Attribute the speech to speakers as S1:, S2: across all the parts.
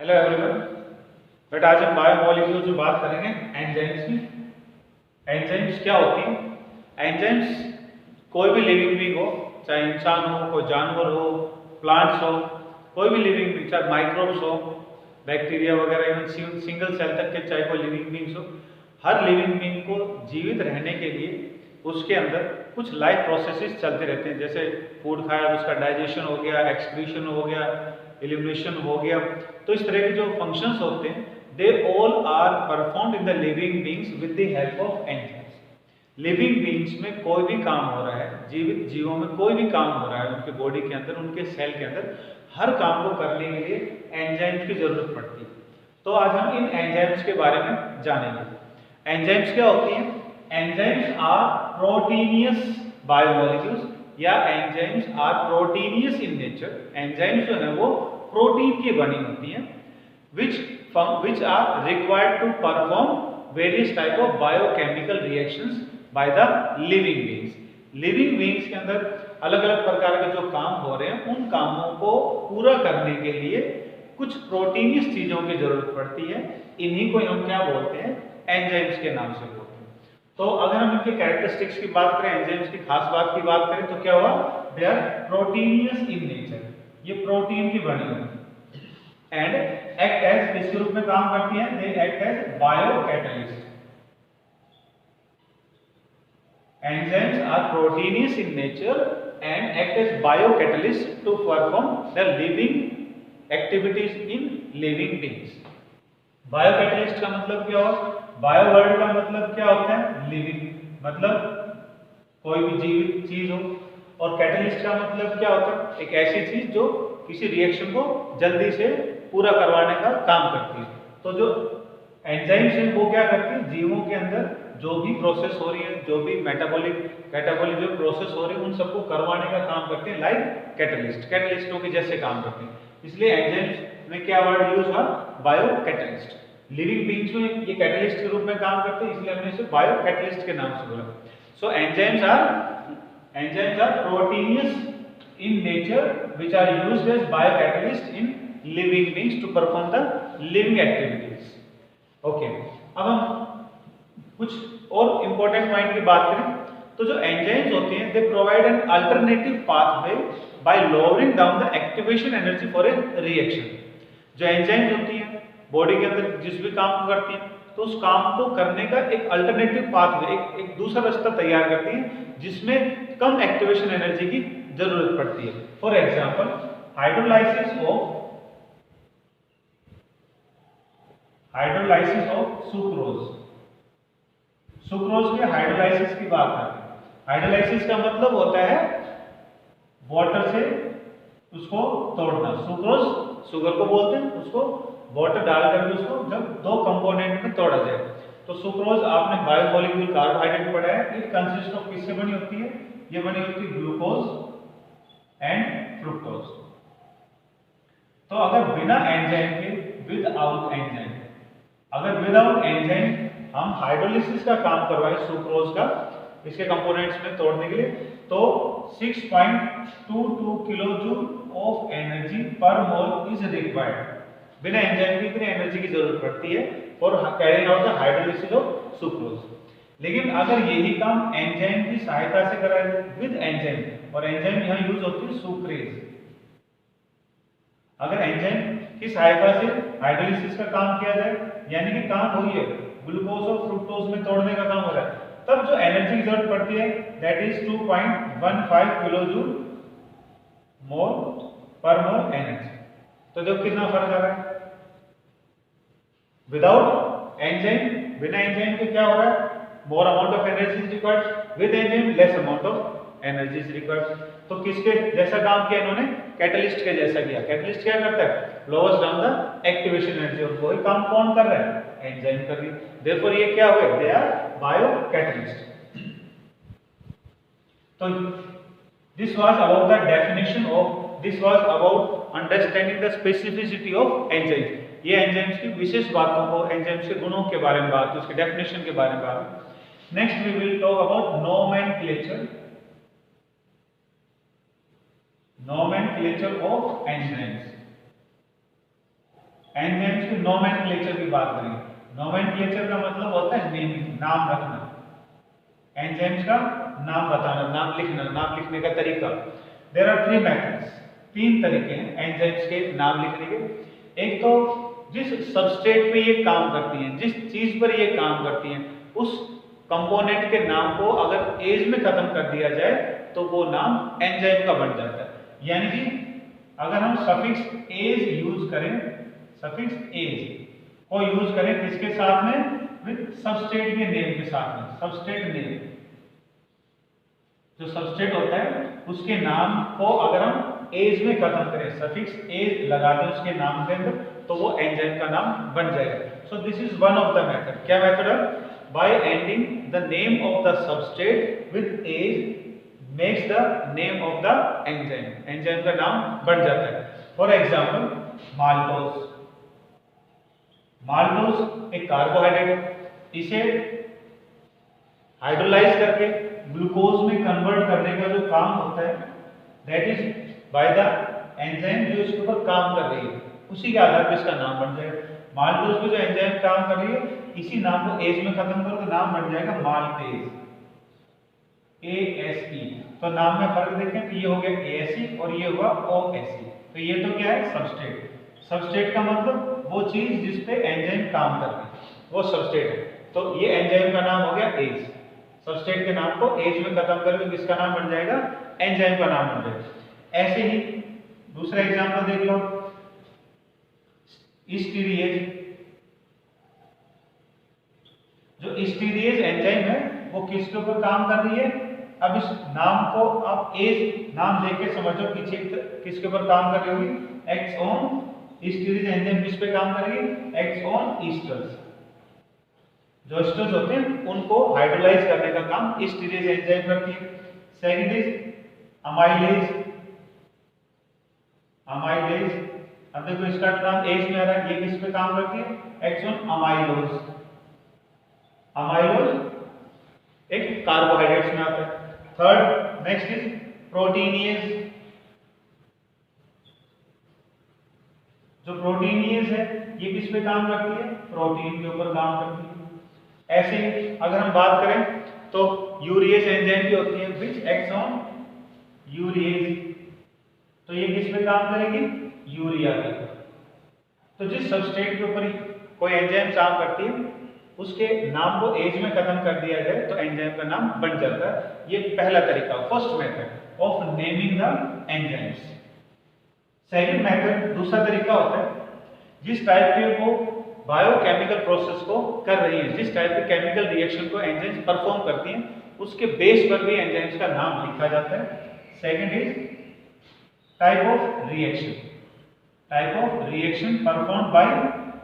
S1: Hello everyone. But आज हम biomolecules में बात करेंगे एंजाइम्स की। एंजाइम्स क्या होती हैं? एंजाइम्स कोई भी लिविंग बीइंग हो, चाहे इंसान हो, कोई जानवर हो, प्लांट्स हो, कोई भी लिविंग बीइंग, चाहे माइक्रोब्स हो, बैक्टीरिया वगैरह, इवन सिंगल सेल तक के चाहे कोई लिविंग बीइंग्स हो, हर लिविंग बीइंग को जीवित रहने के लिए उसके अंदर कुछ लाइफ प्रोसेसेस चलते रहते हैं। जैसे फूड खाया तो उसका डाइजेशन हो गया, एक्सक्रीशन हो गया, एलिमिनेशन हो गया। तो इस तरह के जो फंक्शंस होते हैं they all are performed in the living beings with the help of enzymes. Living beings में कोई भी काम हो रहा है, जीवित जीवों में कोई भी काम हो रहा है, उनके बॉडी के अंदर, उनके सेल के अंदर, हर काम को करने के लिए एंजाइम्स की जरूरत पड़ती है। तो आज हम इन एंजाइम्स के बारे में जानेंगे। एंजाइम्स क्या होती हैं? एंजाइम्स आर प्रोटीनियस बायोमोलिक्यूल्स या enzymes are proteinaceous in nature. Enzymes जो है वो प्रोटीन की बनी होती हैं which are required to perform various type of biochemical reactions by the living beings। Living beings के अंदर अलग अलग प्रकार के जो काम हो रहे हैं उन कामों को पूरा करने के लिए कुछ प्रोटीनियस चीजों की जरूरत पड़ती है। इन्हीं को हम क्या बोलते हैं? एंजाइम्स के नाम से बोलते हैं। तो अगर हम इनके कैरेक्टरिस्टिक्स की बात करें, एंजाइम्स की खास बात की बात करें तो क्या हुआ? They are proteinaceous in nature. ये प्रोटीन की बनी हुई एंड एक्ट एज, किसके रूप में काम करती हैं? They act as biocatalyst. Enzymes are proteinaceous in nature and act as biocatalyst to perform the living activities in living beings. Biocatalyst का मतलब क्या हुआ? बायो वर्ड का मतलब क्या होता है? लिविंग, मतलब कोई भी जीवित चीज हो। और कैटलिस्ट का मतलब क्या होता है? एक ऐसी चीज जो किसी रिएक्शन को जल्दी से पूरा करवाने का काम करती है। तो जो एंजाइम्स है वो क्या करती है? जीवों के अंदर जो भी प्रोसेस हो रही है, जो भी मेटाबॉलिक कैटाबॉलिक जो प्रोसेस हो रही है, उन सबको करवाने का काम करते हैं, लाइक कैटलिस्ट, कैटलिस्टों के जैसे काम करते हैं। इसलिए एंजाइम्स में क्या वर्ड यूज हुआ? Bio catalyst. लिविंग बीइंग्स में ये कैटलिस्ट के रूप में काम करते हैं, इसलिए हमने इसे बायो कैटलिस्ट के नाम से बोला। So enzymes are proteinous in nature which are used as biocatalyst in living beings to perform the living activities। okay, अब हम कुछ और इंपॉर्टेंट पॉइंट की बात करें तो जो एंजाइम्स होते हैं they provide an alternative pathway bye lowering down the activation energy for a reaction. जो एंजाइम्स होती हैं बॉडी के अंदर जिस भी काम को करती हैं तो उस काम को करने का एक अल्टरनेटिव पाथवे, एक दूसरा रास्ता तैयार करती हैं जिसमें कम एक्टिवेशन एनर्जी की जरूरत पड़ती है। For example hydrolysis of sucrose. Sucrose के हाइड्रोलाइसिस की बात करें, हाइड्रोलाइसिस का मतलब होता है वाटर से उसको तोड़ना। सुक्रोज शुगर को बोलते हैं, उसको वाटर डाल करके उसको जब दो कंपोनेंट में तोड़ा जाए तो सुक्रोज। आपने बायोमोलिक्यूल कार्बोहाइड्रेट पढ़ा है, इट कंसिस्ट ऑफ किससे बनी होती है? ये बनी होती है ग्लूकोज एंड फ्रुक्टोज। तो अगर बिना एंजाइम के, विदाउट एंजाइम, अगर विदाउट एंजाइम हम हाइड्रोलिसिस का काम करवाए सुक्रोज का इसके कंपोनेंट्स में तोड़ने के लिए तो 6.22 किलोजूल ऑफ एनर्जी पर मोल इज रिक्वायर्ड। बिना एंजाइम की इतनी एनर्जी की जरूरत पड़ती है for carrying out the hydrolysis of sucrose. लेकिन अगर यही काम एंजाइम की सहायता से कराया जाए विद एंजाइम, और एंजाइम यहां यूज होती है सुक्रेज। अगर एंजाइम की सहायता से हाइड्रोलिसिस का काम किया जाए यानी कि काम वही है, ग्लूकोज और फ्रुक्टोज में तोड़ने का काम हो रहा है, तब जो एनर्जी की जरूरत पड़ती है दैट इज 2.15 किलोजूल मोल पर मोल एनर्जी। तो देखो कितना फर्क आ रहा है। विदाउट एंजाइम, बिना एंजाइम के क्या हो रहा है? More amount of energy is required, with enzyme less amount of energy is required. तो किसके जैसा काम किया इन्होंने? कैटलिस्ट के जैसा किया। कैटलिस्ट क्या करता है? Lowers down the activation energy, और वही काम कौन कर रहा है? एंजाइम कर रही है। देयरफॉर ये क्या हुए? They are biocatalyst. तो this was about the definition of, this was about understanding the specificity of enzymes. ये एंजाइम्स की विशेष बातों को, एंजाइम्स के गुणों के बारे में बात, उसके डेफिनेशन के बारे में बात। Next we will talk about nomenclature, nomenclature of enzymes. Enzymes की नोमेनक्लेचर की बात करेंगे। नोमेनक्लेचर का मतलब होता है नेमिंग, नाम रखना। एंजाइम्स का नाम बताना, नाम लिखने का तरीका। देयर आर 3 मेथड्स, 3 तरीके हैं एंजाइम्स के नाम लिखने के। एक तो जिस सबस्ट्रेट पे ये काम करती हैं, जिस चीज पर ये काम करती हैं, उस कंपोनेंट के नाम को अगर एज में खत्म कर दिया जाए तो वो नाम एंजाइम का बन जाता है। यानी कि अगर हम सफिक्स एज यूज करें, सफिक्स एज को यूज करें किसके साथ में, विद सबस्ट्रेट के नेम के साथ में, सबस्ट्रेट नेम, जो सबस्ट्रेट होता है उसके नाम को अगर हम एज में खत्म करें, सफिक्स एज लगा दें उसके नाम के अंदर, तो वो एंजाइम का नाम बन जाएगा। So this is one of the method. क्या मेथड है? By ending the name of the substrate with ase makes the name of the enzyme, enzyme का नाम बन जाता है। फॉर एग्जाम्पल माल्टोज, माल्टोज एक कार्बोहाइड्रेट है, इसे हाइड्रोलाइज करके ग्लूकोज में कन्वर्ट करने का जो काम होता है, that is by the enzyme जो इसके ऊपर काम कर रही है, उसी के आधार पर इसका नाम बन जाएगा। माल्टोज पे जो एंजाइम काम कर रही है, इसी नाम को एज में खत्म करो तो नाम बन जाएगा माल्टेज, ASE। तो नाम में फर्क देखें तो ये हो गया ASE और ये हुआ OSE। तो ये तो क्या है? सबस्ट्रेट। सबस्ट्रेट का मतलब वो चीज जिस पे एंजाइम काम कर रही है, वो सबस्ट्रेट है। तो ये एंजाइम का नाम हो गया एज। सबस्ट्रेट के नाम को एज में खत्म करके किसका नाम बन जाएगा? एंजाइम का नाम बन जाएगा। ऐसे ही दूसरा एग्जांपल देख लो, स्टीरिएज। जो स्टीरिएज एंजाइम है वो किसके ऊपर काम कर रही है? अब इस नाम को आप एज नाम देके समझो पीछे किसके ऊपर काम कर रही होगी? एक्सॉन। स्टीरिएज एंजाइम किस पे काम करेगी? Axon esters. जो ईस्टर्स होते हैं उनको हाइड्रोलाइज करने का काम स्टीरिएज एंजाइम करती है। Second is amylase. अमाइलेज, अब देखो इसका नाम एज में आ रहा है, ये किस पे काम करती है? एक्सॉन अमाइलोज। अमाइलोज एक कार्बोहाइड्रेट्स में आता है। Third next is proteinaceous. जो प्रोटीनियस है ये किस पे काम करती है? प्रोटीन के ऊपर काम करती है। ऐसे ही अगर हम बात करें तो यूरिएज एंजाइम की होती है, विच एक्ट्स ऑन यूरिएज। तो ये किस पे काम करेगी? यूरिया पे। तो जिस सबस्ट्रेट के ऊपर कोई एंजाइम काम करती है उसके नाम को एज में खत्म कर दिया जाए तो एंजाइम का नाम बन जाता है। ये पहला तरीका, first method of naming the enzymes. Second method, दूसरा तरीका होता है जिस टाइप के वो बायोकेमिकल प्रोसेस को कर रही है, जिस टाइप के केमिकल रिएक्शन को एंजाइम्स परफॉर्म करती हैं, उसके बेस पर भी एंजाइम्स का नाम लिखा जाता है। Second is type of reaction. Type of reaction performed by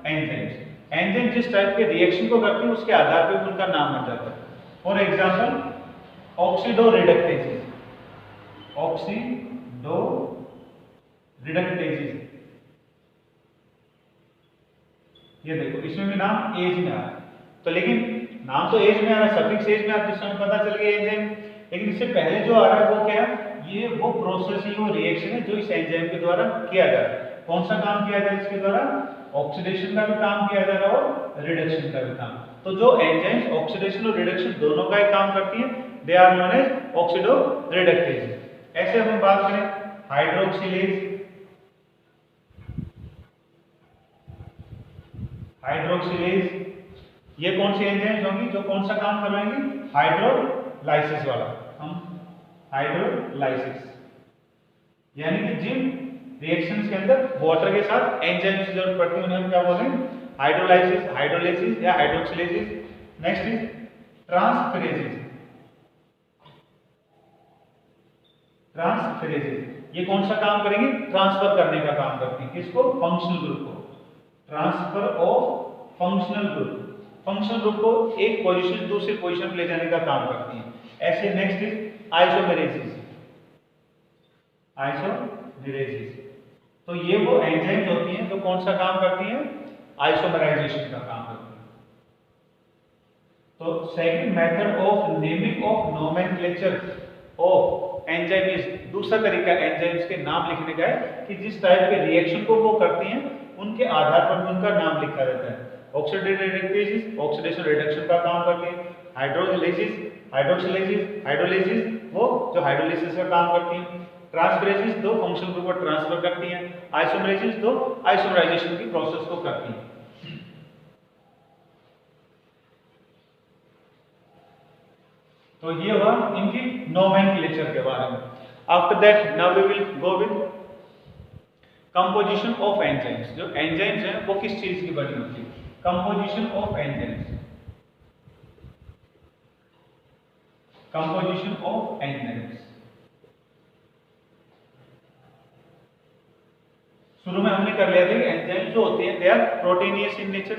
S1: enzymes. Enzyme जिस टाइप के रिएक्शन को करती है उसके आधार पर उनका नाम बन जाता है। For example oxido reductases. Oxido reductases, ये देखो इसमें भी नाम एज में आ रहा है, तो लेकिन नाम तो एज में आ रहा है, सफिक्स एज में आ रहा है, जिसमें पता चल गया एंजाइम। लेकिन इससे पहले जो आ रहा है वो क्या है? ये वो प्रोसेस ही, वो रिएक्शन है जो इस एंजाइम के द्वारा किया जा रहा है। कौन सा काम किया जा रहा है इसके द्वारा? ऑक्सीडेशन का भी काम किया जा रहा है और रिडक्शन का भी काम। तो जो एंजाइम्स ऑक्सीडेशन और रिडक्शन दोनों का ही काम करती है, they are known as oxidoreductase. ऐसे हम बात करें हाइड्रोक्सिलेज। हाइड्रोक्सिलेज ये कौन सी एंजाइम्स होंगी जो कौन सा काम करवाएंगी? हाइड्रोलाइसिस वाला। हम हाइड्रोलाइसिस यानी कि जिन रिएक्शंस के अंदर वाटर के साथ एंजाइम्स की जरूरत पड़ती है उन्हें हम क्या बोलेंगे? हाइड्रोलाइसिस, हाइड्रोलाइसिस या हाइड्रोक्सिलेसिस। Next is ट्रांसफेरेजेस। ट्रांसफेरेजेस ये कौन सा काम करेंगे? ट्रांसफर करने का काम करती है। किसको? फंक्शनल ग्रुप को। Transfer of functional group, functional group को एक पोजीशन से दूसरी पोजीशन ले जाने का काम करती है। ऐसे नेक्स्ट इज आइसोमेरेसिस। आइसोमेरेसिस, तो ये वो एंजाइम्स होती हैं जो कौन सा काम करती हैं? आइसोमराइजेशन का काम करती हैं। तो second method of naming of nomenclature of enzyme is, दूसरा तरीका एंजाइम्स के नाम लिखने का है कि जिस टाइप के रिएक्शन को वो करती हैं उनके आधार पर भी उनका नाम लिखा रहता है। ऑक्सीडेटिव रेडिकेजेस ऑक्सीडेशन रिडक्शन का काम करते हैं, हाइड्रोलाइसिस वो जो हाइड्रोलाइसिस का काम करती हैं, ट्रांसफरेजेस दो फंक्शनल ग्रुप को ट्रांसफर करती हैं, आइसोमरेजेस दो आइसोमराइजेशन की प्रोसेस को करती हैं। तो ये हुआ इनकी नोमेनक्लेचर के बारे में। After that now we will go with composition of enzymes. जो एंजाइम्स हैं वो किस चीज की बनी होती है? Composition of enzymes, composition of enzymes. शुरू में हमने कर लिया था कि एंजाइम्स जो होते हैं they are proteinaceous in nature.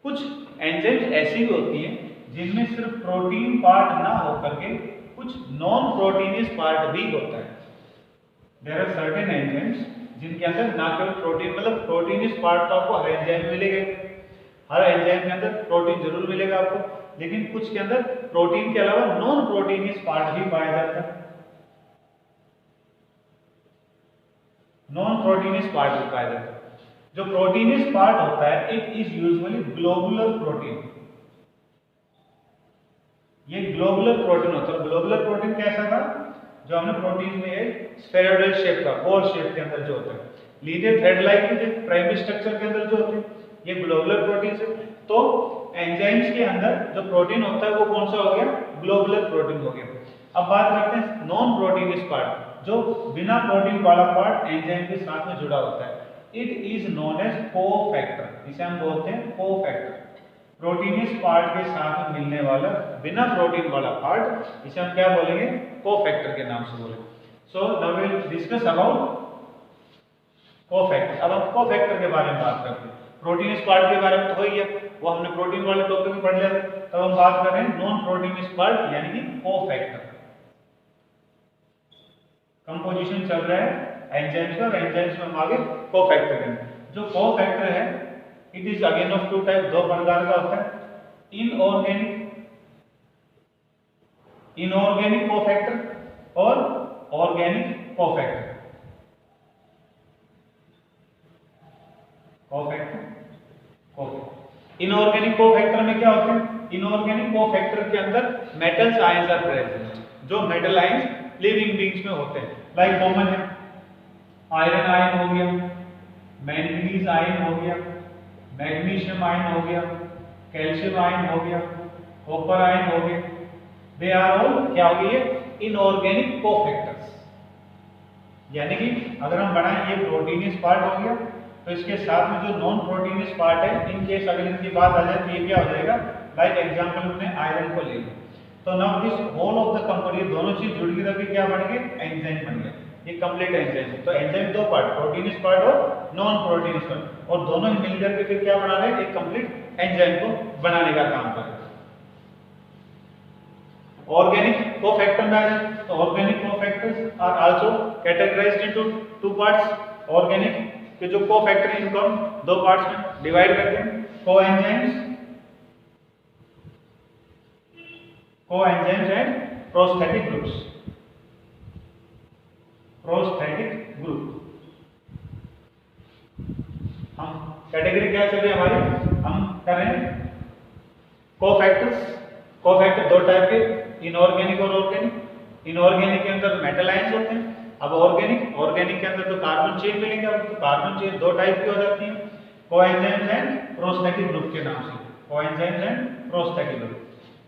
S1: कुछ एंजाइम्स ऐसी भी होती हैं जिनमें सिर्फ प्रोटीन पार्ट ना होकर के कुछ नॉन प्रोटीनियस पार्ट भी होता है। देयर आर सर्टेन एंजाइम्स जिनके अंदर ना केवल प्रोटीन मतलब प्रोटीनियस पार्ट तो आपको हर एंजाइम में मिलेगा, हर एंजाइम के अंदर प्रोटीन जरूर मिलेगा आपको, लेकिन कुछ के अंदर प्रोटीन के अलावा नॉन प्रोटीनियस पार्ट भी पाया जाता है, नॉन प्रोटीनियस पार्ट भी पाया जाता है। जो प्रोटीनियस पार्ट होता है it is usually globular protein. ये ग्लोबुलर प्रोटीन होता है। ग्लोबुलर प्रोटीन कैसा था? जो हमने प्रोटीन में एक स्फेरॉइडल शेप का बॉल शेप के अंदर जो होता है, लीनियर थ्रेड लाइक के प्राइमरी स्ट्रक्चर के अंदर जो होते हैं, ये ग्लोबुलर प्रोटीन है। तो एंजाइम्स के अंदर जो प्रोटीन होता है वो कौन सा हो गया? ग्लोबुलर प्रोटीन हो गया। अब बात करते हैं नॉन प्रोटीनियस पार्ट, जो बिना प्रोटीन वाला पार्ट एंजाइम के साथ में जुड़ा होता है। It is known as cofactor. इसे हम बोलते हैं कोफैक्टर। प्रोटीनियस पार्ट के साथ में मिलने वाला बिना प्रोटीन वाला पार्ट, इसे हम क्या बोलेंगे? कोफैक्टर के नाम से बोलेंगे। So now we will discuss about cofactor. अब हम कोफैक्टर के बारे में बात करते हैं। प्रोटीनियस पार्ट के बारे में तो ही है, वो हमने प्रोटीन वाले टॉपिक में पढ़ लिया था। तब हम बात कर रहे हैं नॉन प्रोटीनियस पार्ट यानी कि कोफैक्टर। कंपोजिशन चल रहा है एंजाइम्स का, और एंजाइम्स में हम आगे कोफैक्टर हैं। जो कोफैक्टर है it is again of two type, दो प्रकार का होता है। इनऑर्गेनिक कोफैक्टर और ऑर्गेनिक कोफैक्टर। इनऑर्गेनिक कोफैक्टर में क्या होते हैं? इनऑर्गेनिक कोफैक्टर के अंदर मेटल्स आयंस आर प्रेजेंट। जो मेटल आयंस लिविंग बींग्स में होते हैं, लाइक कॉमन है आयरन आयन हो गया, मैंगनीज आयन हो गया, मैग्नीशियम आयन हो गया, कैल्शियम आयन हो गया, कॉपर आयन हो गया। दे आर ऑल क्या हो गई? Inorganic cofactors. यानी कि अगर हम बनाएं ये प्रोटीनियस पार्ट हो गया, तो इसके साथ में जो नॉन प्रोटीनियस पार्ट है, इन केस अगर इनकी बात आ जाए तो ये क्या हो जाएगा? लाइक एग्जांपल हमने आयरन को ले लिया, तो now this whole of the compound, ये दोनों चीज जुड़ के तभी क्या बन गए? एंजाइम बन गया। ये कंप्लीट एंजाइम। तो एंजाइम दो पार्ट, प्रोटीनियस पार्ट और नॉन प्रोटीनियस पार्ट, और दोनों ही मिलकर के फिर क्या बना रहे हैं? एक कंप्लीट एंजाइम को बनाने का काम कर रहे हैं। ऑर्गेनिक कोफैक्टर में आ जाए तो organic cofactors are also categorised into two parts. Organic के जो कोफैक्टर हैं इनको हम दो पार्ट्स में डिवाइड करते हैं, coenzymes and prosthetic groups. Prosthetic group हम कैटेगरी क्या चल रही है हमारी? हम कर रहे हैं कोफैक्टर्स। कोफैक्टर दो टाइप के, इनऑर्गेनिक और ऑर्गेनिक। इनऑर्गेनिक के अंदर मेटल आयंस होते हैं। अब ऑर्गेनिक के अंदर तो कार्बन चेन मिलेंगे। अब तो कार्बन चेन दो टाइप की हो जाती है, कोएंजाइम्स एंड प्रोस्थेटिक ग्रुप के नाम से। Coenzymes and prosthetic group.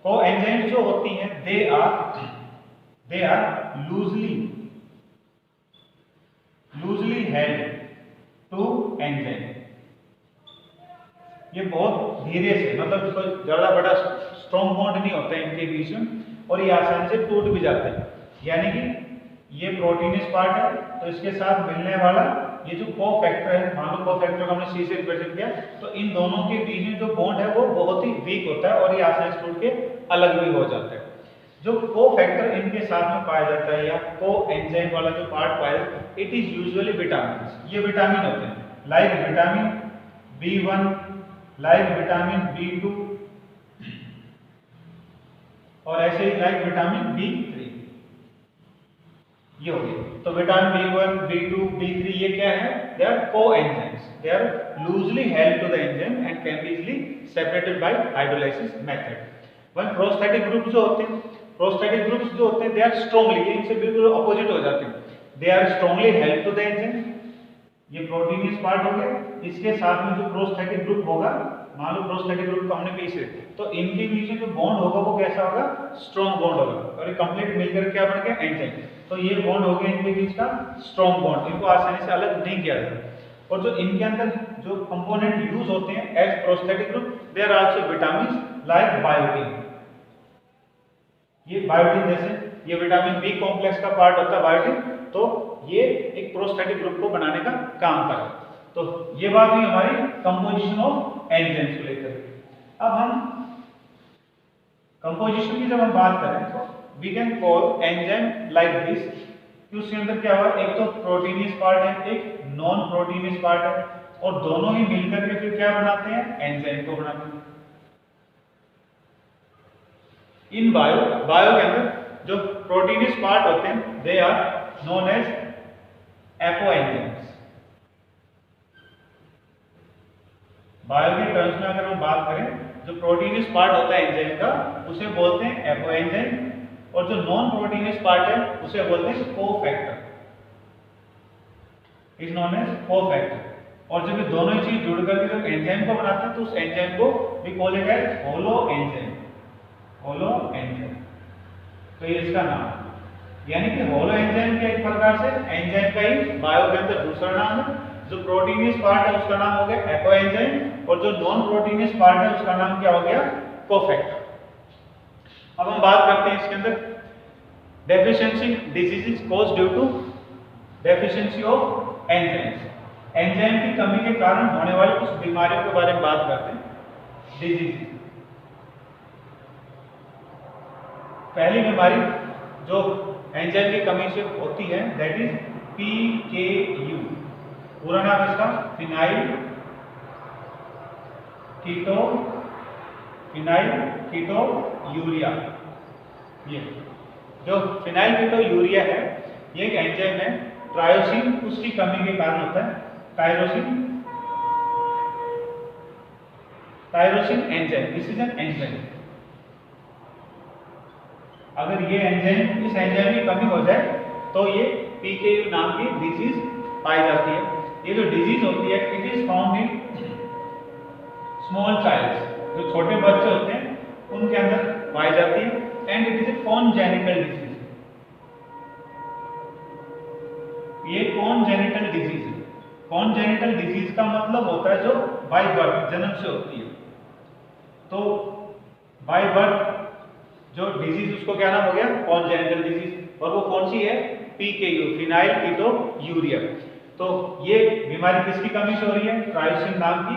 S1: Coenzymes जो होती हैं they are loosely held to enzyme. ये बहुत धीरे से, मतलब कोई ज्यादा बड़ा स्ट्रॉन्ग बॉन्ड नहीं होता है इनके बीच में, और ये आसानी से टूट भी जाते हैं। यानी कि ये प्रोटीनियस पार्ट है, तो इसके साथ मिलने वाला ये जो कोफैक्टर है, मान लो कोफैक्टर को हमने C से रिप्रेजेंट किया, तो इन दोनों के बीच में जो बॉन्ड है वो बहुत ही वीक होता है और ये आसानी से टूट के अलग भी हो जाता है। जो कोफैक्टर इनके साथ में पाया जाता है या कोएंजाइम वाला जो पार्ट पाया जाता है, इट इज यूजुअली विटामिन। ये विटामिन होते हैं, like vitamin B1, like vitamin B2, और ऐसे ही लाइक विटामिन B3। ये हो गई। तो विटामिन B1, B2, B3 ये क्या है? They are coenzymes, they are loosely held to the enzyme and can be easily separated by hydrolysis method. One prosthetic groups जो होते हैं, प्रोस्थेटिक ग्रुप्स जो होते हैं दे आर स्ट्रांगली, ये इनसे बिल्कुल अपोजिट हो जाते हैं, they are strongly held to the enzyme. ये प्रोटीनियस पार्ट हो गया, इसके साथ में जो प्रोस्थेटिक ग्रुप होगा, मान लो प्रोस्थेटिक ग्रुप को हमने पीछे, तो इनके बीच में जो बॉन्ड होगा वो कैसा होगा? स्ट्रॉन्ग बॉन्ड होगा, और ये कंप्लीट मिलकर क्या बन गया? एंजाइम। तो ये बॉन्ड हो गया इनके बीच का स्ट्रॉन्ग बॉन्ड, इनको आसानी से अलग नहीं किया जाता। और जो इनके अंदर जो कंपोनेंट यूज होते हैं as prosthetic group, they are also vitamin like biotin. ये बायोटिन जैसे ये विटामिन बी कॉम्प्लेक्स का पार्ट होता है बायोटिन, तो ये एक प्रोस्थेटिक ग्रुप को बनाने का काम करता है। तो ये बात हुई हमारी कंपोजिशन ऑफ एंजाइम्स को लेकर। अब हम कंपोजिशन की जब हम बात करें तो we can call enzyme like this, कि उसके अंदर क्या हुआ? एक तो प्रोटीनियस पार्ट है, एक नॉन प्रोटीनियस पार्ट है, और दोनों ही मिलकर के फिर क्या बनाते हैं? एंजाइम को बनाते हैं। इन बायो के अंदर जो प्रोटीनियस पार्ट होते हैं they are known as apoenzymes. Bio के टर्म्स में अगर हम बात करें, जो प्रोटीनियस पार्ट होता है एंजाइम का उसे बोलते हैं एपोएंजाइम, और जो नॉन प्रोटीनियस पार्ट है उसे बोलते हैं cofactor, is known as cofactor. और जब ये दोनों ही चीज जुड़ करके जब एंजाइम को बनाते हैं तो उस एंजाइम को we call it as holoenzyme, holoenzyme. तो ये इसका नाम है, यानी कि होलो एंजाइम के एक प्रकार से एंजाइम का ही बायो के अंदर दूसरा नाम है। जो प्रोटीनियस पार्ट है उसका नाम हो गया एपोएंजाइम, और जो नॉन प्रोटीनियस पार्ट है उसका नाम क्या हो गया? कोफैक्टर। अब हम बात करते हैं इसके अंदर deficiency diseases caused due to deficiency of enzymes. Enzyme की कमी के कारण होने वाली कुछ बीमारियों के बारे में बात करते हैं। डिजीज, पहली बीमारी जो एंजाइम की कमी से होती है दैट इज PKU। पूरा नाम इसका फिनाइल कीटो यूरिया। ये जो फिनाइल कीटो यूरिया है ये एक एंजाइम है, ट्रायोसिन उसकी कमी के कारण होता है। Tyrosine enzyme, this is an enzyme. अगर ये एंजाइम, इस एंजाइम की कमी हो जाए तो ये PKU नाम की डिजीज पाई जाती है। ये जो डिजीज होती है it is found in small childs, जो छोटे बच्चे होते हैं उनके अंदर पाई जाती है, and it is a congenital disease. ये कॉन्जेनिटल डिजीज है। कॉन्जेनिटल डिजीज का मतलब होता है जो बाय बर्थ, जन्म से होती है। तो बाय बर्थ जो डिजीज उसको क्या नाम हो गया? Congenital disease. और वो कौन सी है? PKU, फिनाइल कीटो यूरिया। तो ये बीमारी किसकी कमी से हो रही है? ट्रायोसिन नाम की,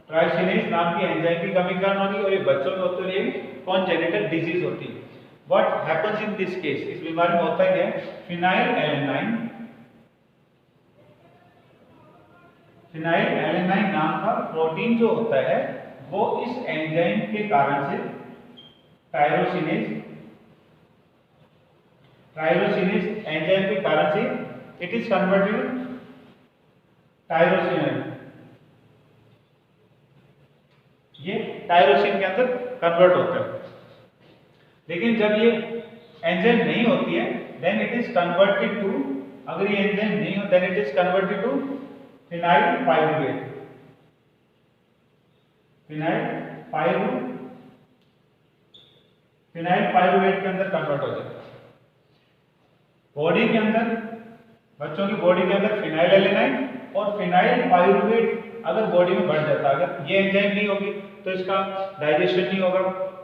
S1: ट्रायोसिनेज नाम की एंजाइम की कमी कारण हो रही है, और ये बच्चों में होती है कॉन्जेनिटल डिजीज होती है। What happens in this case? इस बीमारी में होता क्या है? फिनाइलएलेनाइन नाम का प्रोटीन जो होता है वो इस एंजाइम के कारण से टायरोसिनेज एंजाइम के कारण से इट इज कन्वर्टेड टायरोसिन, ये टायरोसिन के अंदर कन्वर्ट होता है। लेकिन जब ये एंजाइम नहीं होती है then it is converted to, अगर ये एंजाइम नहीं हो then it is converted to phenylpyruvate. Phenylpyruvate के अंदर कन्वर्ट हो जाता है। बॉडी के अंदर, बच्चों की बॉडी के अंदर फिनाइलएलेनाइन और फिनाइल पाइरुवेट अगर बॉडी में बढ़ जाता है, अगर ये एंजाइम नहीं होगी तो इसका डाइजेशन नहीं होगा,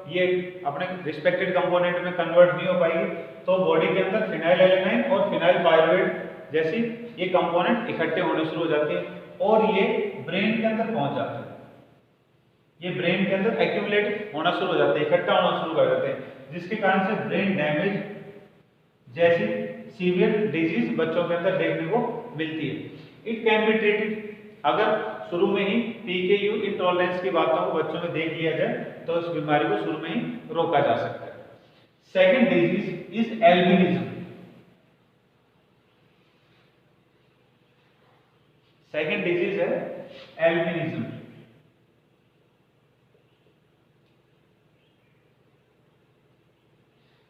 S1: ये अपने रिस्पेक्टेड कंपोनेंट में कन्वर्ट नहीं हो पाएगी, तो बॉडी के अंदर फिनाइलएलेनाइन और फिनाइल पाइरुवेट जैसी ये कंपोनेंट इकट्ठे होने शुरू हो जाते हैं और ये ब्रेन के अंदर पहुंच जाते हैं। ये ब्रेन के अंदर एक्यूमुलेट होना शुरू हो जाते हैं, इकट्ठा होना शुरू कर देते हैं, जिसके कारण से ब्रेन डैमेज जैसी सीवियर डिजीज बच्चों के अंदर देखने को मिलती है। इट कैन बी ट्रीटेड, अगर शुरू में ही PKU इंटॉलरेंस की बातों को बच्चों में देख लिया जाए तो इस बीमारी को शुरू में ही रोका जा सकता है। Second disease is albinism. Second disease है albinism.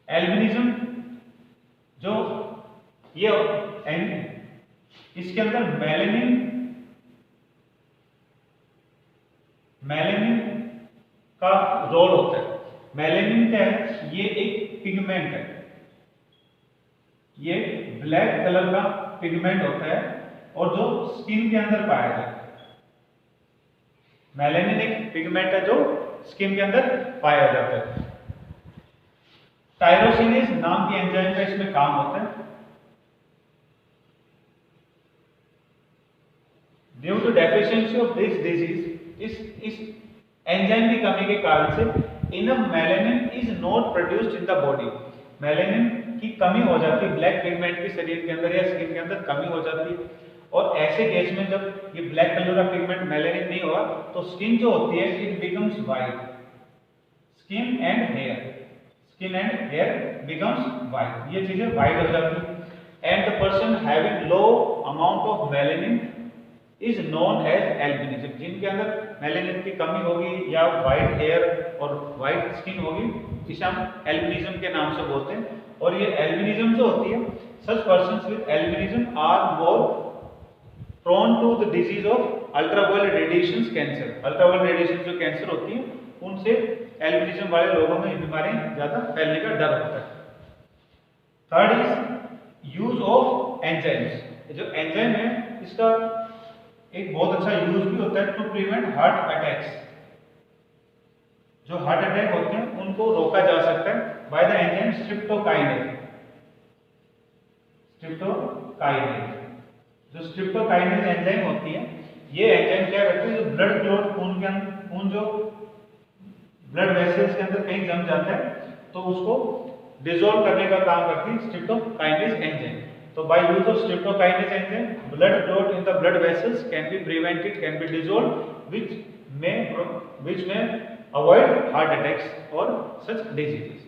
S1: एल्बिनिज्म जो ये इसके अंदर मेलानिन का रोल होता है। मेलानिन क्या है? ये एक पिगमेंट है, ये ब्लैक कलर का पिगमेंट होता है और जो स्किन के अंदर पाया जाता है। मेलानिन एक पिगमेंट है जो स्किन के अंदर पाया जाता है। टायरोसिनेज नाम की एंजाइम का इसमें काम होता है। Due to deficiency of this disease, इस एंजाइम की कमी के कारण से enough melanin is not produced in the body. Melanin की कमी हो जाती है, ब्लैक पिगमेंट की शरीर के अंदर या स्किन के अंदर कमी हो जाती है। और ऐसे केस में जब ये ब्लैक कलर का पिगमेंट मेलानिन नहीं होगा तो स्किन जो होती है it becomes white. Skin and hair becomes white, ये चीजें वाइट हो जाती है। And the person having low amount of melanin is known as albinism. जिनके अंदर मेलानिन की कमी होगी या वाइट हेयर और वाइट स्किन होगी, इसे हम एल्बिनिज्म के नाम से बोलते हैं। और ये एल्बिनिज्म जो होती है, such persons with albinism are more prone to the disease of ultraviolet radiations cancer. Ultraviolet radiation जो कैंसर होती है उनसे एल्बिनिज्म वाले लोगों में ये बीमारी ज्यादा फैलने का डर होता है। Third is use of enzymes. जो एंजाइम है इसका एक बहुत अच्छा यूज भी होता है टू प्रिवेंट हार्ट अटैक्स। जो हार्ट अटैक होते हैं उनको रोका जा सकता है बाय द एंजाइम स्ट्रिप्टोकाइनेज। जो स्ट्रिप्टोकाइनेज एंजाइम होती है, ये एंजाइम क्या करती है? जो ब्लड क्लॉट खून जो ब्लड वेसल्स के अंदर कहीं जम जाता है तो उसको डिसॉल्व करने का काम करती है स्ट्रिप्टोकाइनेज एंजाइम। तो by use of streptokinase enzyme, blood clot in the blood vessels can be prevented, can be dissolved, which may avoid heart attacks or such diseases.